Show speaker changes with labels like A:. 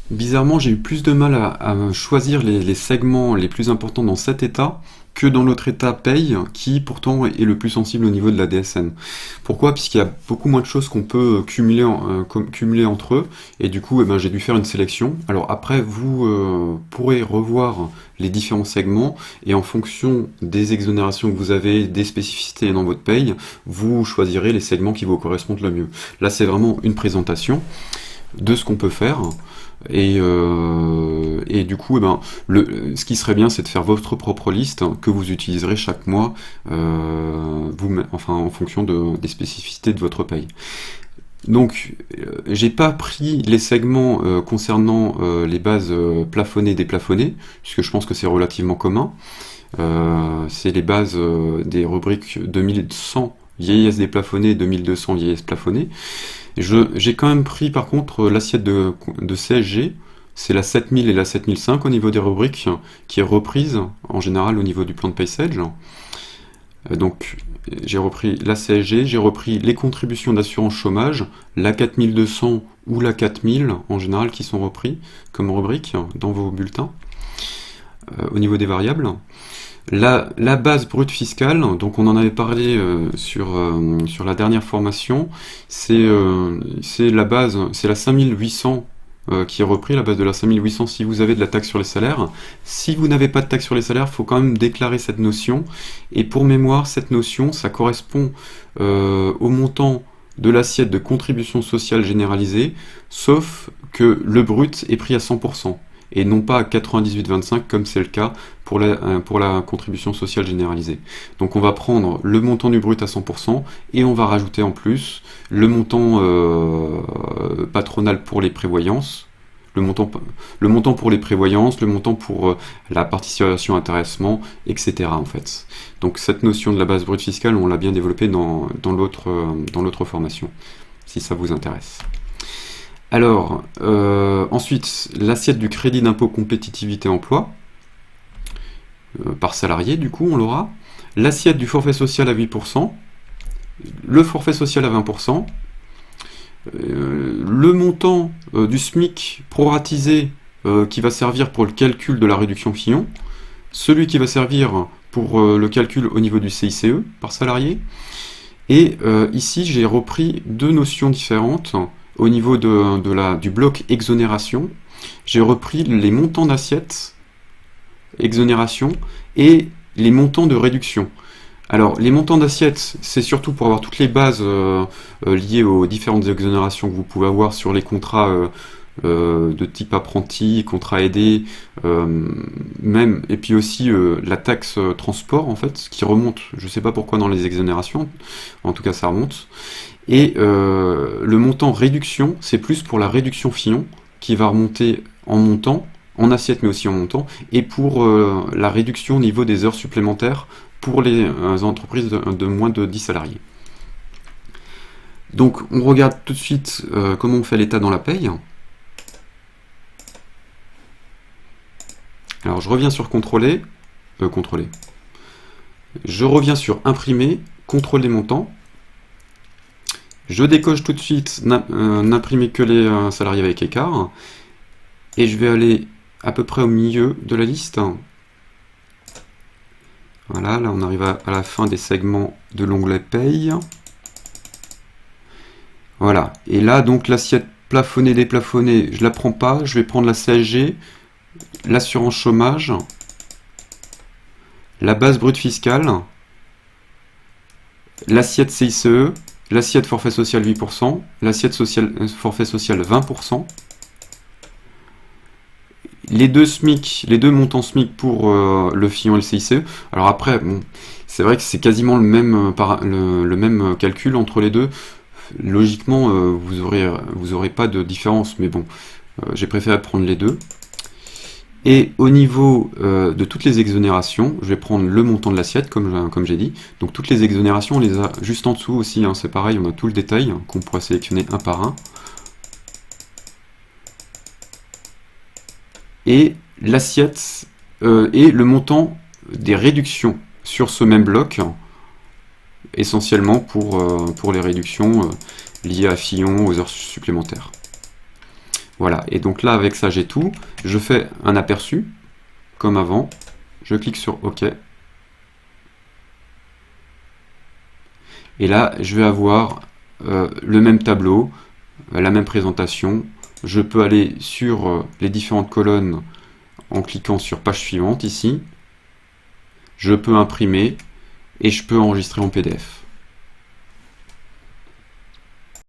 A: Bizarrement, j'ai eu plus de mal à choisir les segments les plus importants dans cet état que dans l'autre état paye, qui pourtant est le plus sensible au niveau de la DSN. Pourquoi? Puisqu'il y a beaucoup moins de choses qu'on peut cumuler, cumuler entre eux, et du coup, j'ai dû faire une sélection. Alors après, vous pourrez revoir les différents segments, et en fonction des exonérations que vous avez, des spécificités dans votre paye, vous choisirez les segments qui vous correspondent le mieux. Là, c'est vraiment une présentation de ce qu'on peut faire. Et du coup, ce qui serait bien, c'est de faire votre propre liste que vous utiliserez chaque mois, enfin en fonction des spécificités de votre paye. Donc, j'ai pas pris les segments concernant les bases plafonnées et déplafonnées, puisque je pense que c'est relativement commun. C'est les bases des rubriques 2100 vieillesse déplafonnée et 2200 vieillesse plafonnée. J'ai quand même pris par contre l'assiette de CSG, c'est la 7000 et la 7005 au niveau des rubriques, qui est reprise en général au niveau du plan de paysage. Donc j'ai repris la CSG, j'ai repris les contributions d'assurance chômage, la 4200 ou la 4000 en général qui sont repris comme rubrique dans vos bulletins. Au niveau des variables, la base brute fiscale, donc on en avait parlé sur la dernière formation, c'est la base, c'est la 5800 qui est repris, la base de la 5800 si vous avez de la taxe sur les salaires. Si vous n'avez pas de taxe sur les salaires, il faut quand même déclarer cette notion. Et pour mémoire, cette notion, ça correspond au montant de l'assiette de contribution sociale généralisée, sauf que le brut est pris à 100%. Et non pas à 98,25 comme c'est le cas pour la contribution sociale généralisée. Donc on va prendre le montant du brut à 100% et on va rajouter en plus le montant patronal pour les prévoyances, le montant pour les prévoyances, le montant pour la participation intéressement, etc. en fait. Donc cette notion de la base brute fiscale, on l'a bien développée dans l'autre formation, si ça vous intéresse. Alors, ensuite, l'assiette du crédit d'impôt compétitivité emploi, par salarié, du coup, on l'aura. L'assiette du forfait social à 8%, le forfait social à 20%, le montant du SMIC proratisé qui va servir pour le calcul de la réduction Fillon, celui qui va servir pour le calcul au niveau du CICE par salarié. Et ici, j'ai repris deux notions différentes. Au niveau du bloc exonération, j'ai repris les montants d'assiette, exonération, et les montants de réduction. Alors, les montants d'assiette, c'est surtout pour avoir toutes les bases liées aux différentes exonérations que vous pouvez avoir sur les contrats de type apprenti, contrat aidé, même, et puis aussi la taxe transport, en fait, qui remonte, je ne sais pas pourquoi dans les exonérations, en tout cas ça remonte. Et le montant réduction, c'est plus pour la réduction Fillon, qui va remonter en montant, en assiette mais aussi en montant, et pour la réduction au niveau des heures supplémentaires pour les entreprises de moins de 10 salariés. Donc on regarde tout de suite comment on fait l'état dans la paye. Alors je reviens sur contrôler, je reviens sur imprimer, contrôle des montants. Je décoche tout de suite n'imprimer que les salariés avec écart. Et je vais aller à peu près au milieu de la liste. Voilà, là on arrive à la fin des segments de l'onglet paye. Voilà, et là donc l'assiette plafonnée, déplafonnée, je la prends pas, je vais prendre la CSG, l'assurance chômage, la base brute fiscale, l'assiette CICE, l'assiette forfait social 8%, l'assiette forfait social 20%, les deux montants SMIC pour le Fillon et le CICE. Alors après, bon, c'est vrai que c'est quasiment le même calcul entre les deux. Logiquement, vous aurez pas de différence, mais bon, j'ai préféré prendre les deux. Et au niveau de toutes les exonérations, je vais prendre le montant de l'assiette, comme j'ai dit. Donc toutes les exonérations, on les a juste en dessous aussi, hein, c'est pareil, on a tout le détail qu'on pourra sélectionner un par un. Et l'assiette et le montant des réductions sur ce même bloc, essentiellement pour les réductions liées à Fillon, aux heures supplémentaires. Voilà, et donc là avec ça j'ai tout, je fais un aperçu, comme avant, je clique sur OK, et là je vais avoir le même tableau, la même présentation. Je peux aller sur les différentes colonnes en cliquant sur page suivante ici, je peux imprimer et je peux enregistrer en PDF.